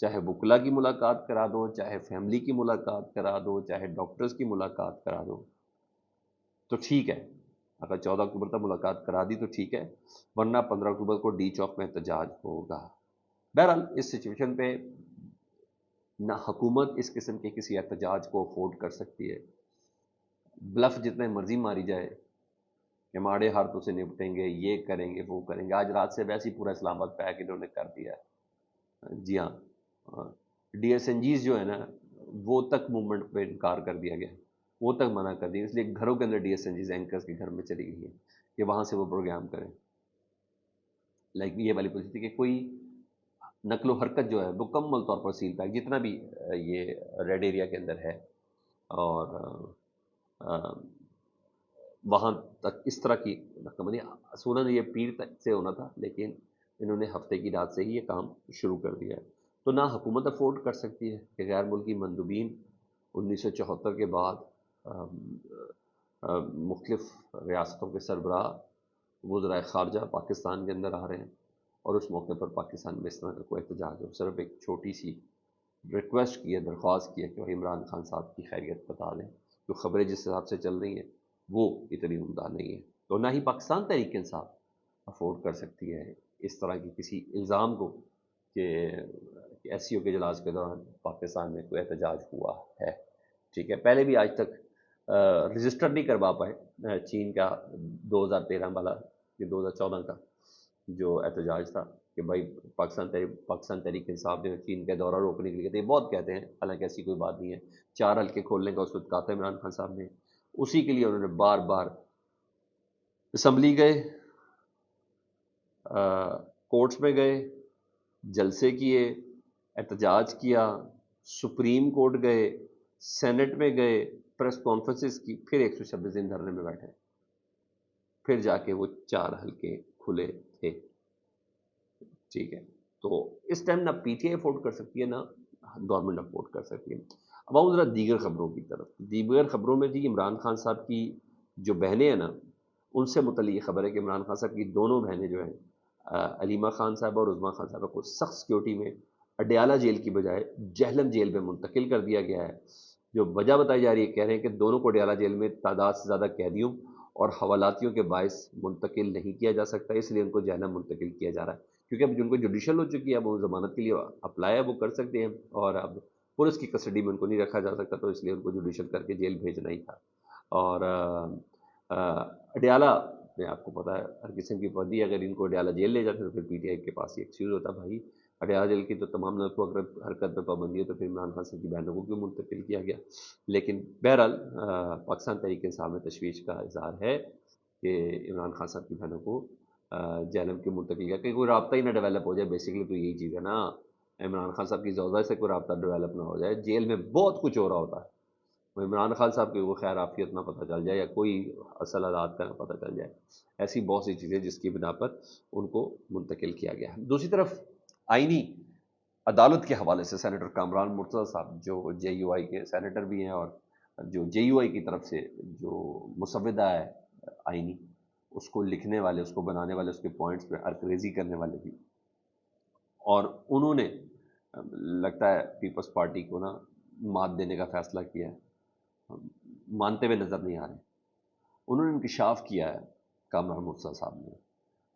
چاہے وکلا کی ملاقات کرا دو، چاہے فیملی کی ملاقات کرا دو، چاہے ڈاکٹرز کی ملاقات کرا دو، تو ٹھیک ہے۔ اگر 14 اکتوبر تک ملاقات کرا دی تو ٹھیک ہے، ورنہ 15 اکتوبر کو ڈی چوک میں احتجاج ہوگا۔ بہرحال اس سچویشن پہ نہ حکومت اس قسم کے کسی احتجاج کو افورڈ کر سکتی ہے، بلف جتنے مرضی ماری جائے کہ ہمارے ہاتھوں سے نپٹیں گے، یہ کریں گے، وہ کریں گے۔ آج رات سے ویسے ہی پورا اسلام آباد پیک انہوں نے کر دیا ہے۔ جی ہاں، ڈی ایس این جیز جو ہے نا، وہ تک موومنٹ پہ انکار کر دیا گیا، وہ تک منع کر دیا، اس لیے گھروں کے اندر ڈی ایس این جیز اینکرز کے گھر میں چلی گئی ہے کہ وہاں سے وہ پروگرام کریں۔ لائک یہ والی پوزیشن تھی کہ کوئی نقل و حرکت جو ہے مکمل طور پر سیل پیک، جتنا بھی یہ ریڈ ایریا کے اندر ہے، اور وہاں تک اس طرح کی رقم نہیں، اصولاً یہ پیر تک سے ہونا تھا، لیکن انہوں نے ہفتے کی رات سے ہی یہ کام شروع کر دیا ہے۔ تو نہ حکومت افورڈ کر سکتی ہے کہ غیر ملکی مندوبین 1974 کے بعد مختلف ریاستوں کے سربراہ، وزرائے خارجہ پاکستان کے اندر آ رہے ہیں، اور اس موقع پر پاکستان میں اس طرح کا کوئی احتجاج ہو۔ صرف ایک چھوٹی سی ریکویسٹ کی ہے، درخواست کی ہے کہ عمران خان صاحب کی خیریت بتا دیں، جو خبریں جس حساب سے چل رہی ہیں وہ اتنی عمدہ نہیں ہے۔ تو نہ ہی پاکستان تحریک انصاف افورڈ کر سکتی ہے اس طرح کی کسی الزام کو کہ ایس سی او کے اجلاس کے دوران پاکستان میں کوئی احتجاج ہوا ہے۔ ٹھیک ہے، پہلے بھی آج تک رجسٹر نہیں کروا پائے چین کا 2013 والا، یہ 2014 کا جو احتجاج تھا کہ بھائی پاکستان تحریک انصاف نے چین کا دورہ روکنے کے لیے کہتے ہیں، بہت کہتے ہیں، حالانکہ ایسی کوئی بات نہیں ہے۔ 4 حلقے کھولنے کا اس وقت کہا تھا عمران خان صاحب نے، اسی کے لیے انہوں نے بار بار اسمبلی گئے، کورٹس میں گئے، جلسے کیے، احتجاج کیا، سپریم کورٹ گئے، سینٹ میں گئے، پریس کانفرنسز کی، پھر 126 دن دھرنے میں بیٹھے، پھر جا کے وہ 4 حلقے کھلے تھے۔ ٹھیک ہے، تو اس ٹائم نہ پی ٹی آئی افورڈ کر سکتی ہے، نہ گورنمنٹ افورڈ کر سکتی ہے۔ اب آؤں ذرا دیگر خبروں کی طرف۔ دیگر خبروں میں جی عمران خان صاحب کی جو بہنیں ہیں نا، ان سے متعلق خبر ہے کہ عمران خان صاحب کی دونوں بہنیں جو ہیں، علیمہ خان صاحبہ اور عظمیٰ خان صاحبہ کو سخت سیکیورٹی میں اڈیالہ جیل کی بجائے جہلم جیل میں منتقل کر دیا گیا ہے۔ جو وجہ بتائی جا رہی ہے، کہہ رہے ہیں کہ دونوں کو اڈیالہ جیل میں تعداد سے زیادہ قیدیوں اور حوالاتیوں کے باعث منتقل نہیں کیا جا سکتا، اس لیے ان کو جہلم منتقل کیا جا رہا ہے، کیونکہ اب جن کو جوڈیشل ہو چکی ہے، اب وہ ضمانت کے لیے اپلائی ہے، وہ کر سکتے ہیں، اور اب پولیس کی کسٹڈی میں ان کو نہیں رکھا جا سکتا، تو اس لیے ان کو جوڈیشل کر کے جیل بھیجنا ہی تھا۔ اور اڈیالہ میں آپ کو پتا ہے ہر قسم کی پابندی، اگر ان کو اڈیالہ جیل لے جاتے تو پھر پی ٹی آئی کے پاس یہ ایکسکیوز ہوتا، بھائی اڈیالہ جیل کی تو تمام نقل و حرکت پہ پابندی ہے، تو پھر عمران خان صاحب کی بہنوں کو کیوں منتقل کیا گیا؟ لیکن بہرحال پاکستان تحریک انصاف میں تشویش کا اظہار ہے کہ عمران خان صاحب کی بہنوں کو جہلم کی منتقل کیا کہ کوئی رابطہ ہی نہ ڈیولپ ہو جائے۔ بیسیکلی تو یہی چیز ہے نا، عمران خان صاحب کی زوجہ سے کوئی رابطہ ڈیولپ نہ ہو جائے، جیل میں بہت کچھ ہو رہا ہوتا ہے، عمران خان صاحب کی وہ خیر عافیت نہ پتہ چل جائے، یا کوئی اصل حالات کا نہ پتہ چل جائے، ایسی بہت سی چیزیں جس کی بنا پر ان کو منتقل کیا گیا ہے۔ دوسری طرف آئینی عدالت کے حوالے سے سینیٹر کامران مرتضیٰ صاحب جو جے یو آئی کے سینیٹر بھی ہیں، اور جو جے یو آئی کی طرف سے جو مسودہ ہے آئینی، اس کو لکھنے والے، اس کو بنانے والے، اس کے پوائنٹس پہ ارکریزی کرنے والے بھی، اور انہوں نے لگتا ہے پیپلز پارٹی کو نا مات دینے کا فیصلہ کیا ہے، مانتے ہوئے نظر نہیں آ رہے۔ انہوں نے انکشاف کیا ہے، کامران مرتضیٰ صاحب نے،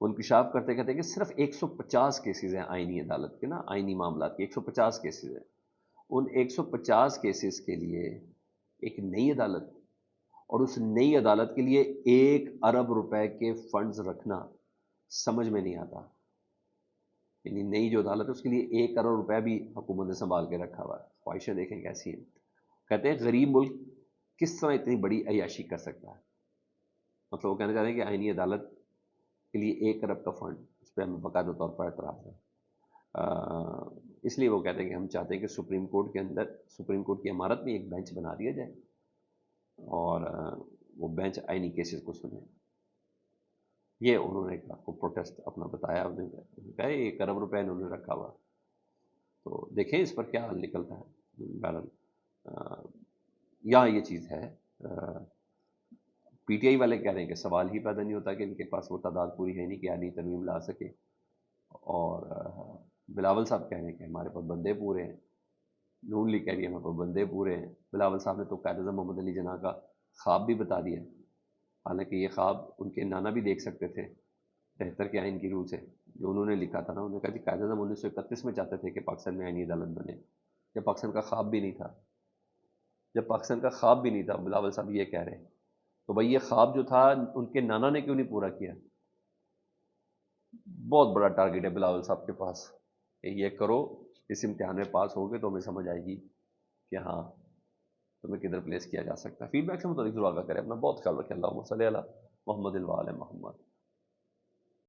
وہ انکشاف کرتے کہتے ہیں کہ صرف 150 کیسز ہیں آئینی عدالت کے نا، آئینی معاملات کے 150 کیسز ہیں، ان 150 کیسز کے لیے ایک نئی عدالت، اور اس نئی عدالت کے لیے 1 ارب روپے کے فنڈز رکھنا سمجھ میں نہیں آتا۔ یعنی نئی جو عدالت ہے اس کے لیے 1 کروڑ روپے بھی حکومت نے سنبھال کے رکھا ہوا ہے۔ خواہشیں دیکھیں کیسی ہیں۔ کہتے ہیں غریب ملک کس طرح اتنی بڑی عیاشی کر سکتا ہے، مطلب وہ کہنا چاہ رہے ہیں کہ آئینی عدالت کے لیے 1 ارب کا فنڈ، اس پہ ہمیں باقاعدہ طور پر اعتراض ہے۔ اس لیے وہ کہتے ہیں کہ ہم چاہتے ہیں کہ سپریم کورٹ کے اندر، سپریم کورٹ کی عمارت میں ایک بینچ بنا دیا جائے، اور وہ بینچ آئینی کیسز کو سنے۔ یہ انہوں نے آپ کو پروٹیسٹ اپنا بتایا، انہوں نے کہا 1 ارب روپے انہوں نے رکھا ہوا، تو دیکھیں اس پر کیا حل نکلتا ہے۔ بہرحال یہاں یہ چیز ہے، پی ٹی آئی والے کہہ رہے ہیں کہ سوال ہی پیدا نہیں ہوتا کہ ان کے پاس وہ تعداد پوری ہے نہیں کہ آئینی ترمیم لا سکے، اور بلاول صاحب کہہ رہے ہیں کہ ہمارے پاس بندے پورے ہیں، نون لیگ کہہ رہی ہے ہمارے پاس بندے پورے ہیں، بلاول صاحب نے تو قائد اعظم محمد علی جناح کا خواب بھی بتا دیا، حالانکہ یہ خواب ان کے نانا بھی دیکھ سکتے تھے 73 کے آئین کی روح سے، جو انہوں نے لکھا تھا نا، انہوں نے کہا کہ قائد اعظم 1931 میں چاہتے تھے کہ پاکستان میں آئینی عدالت بنے، جب پاکستان کا خواب بھی نہیں تھا، جب پاکستان کا خواب بھی نہیں تھا، بلاول صاحب یہ کہہ رہے ہیں، تو بھائی یہ خواب جو تھا ان کے نانا نے کیوں نہیں پورا کیا؟ بہت بڑا ٹارگیٹ ہے بلاول صاحب کے پاس کہ یہ کرو، اس امتحان میں پاس ہوگے تو ہمیں سمجھ آئے گی کہ ہاں تمہیں کدھر پلیس کیا جا سکتا ہے۔ فیڈ بیک سے متعلق ضرور آگاہ کریں، اپنا بہت خیال رکھیں۔ اللہم صلی علی محمد و علی محمد۔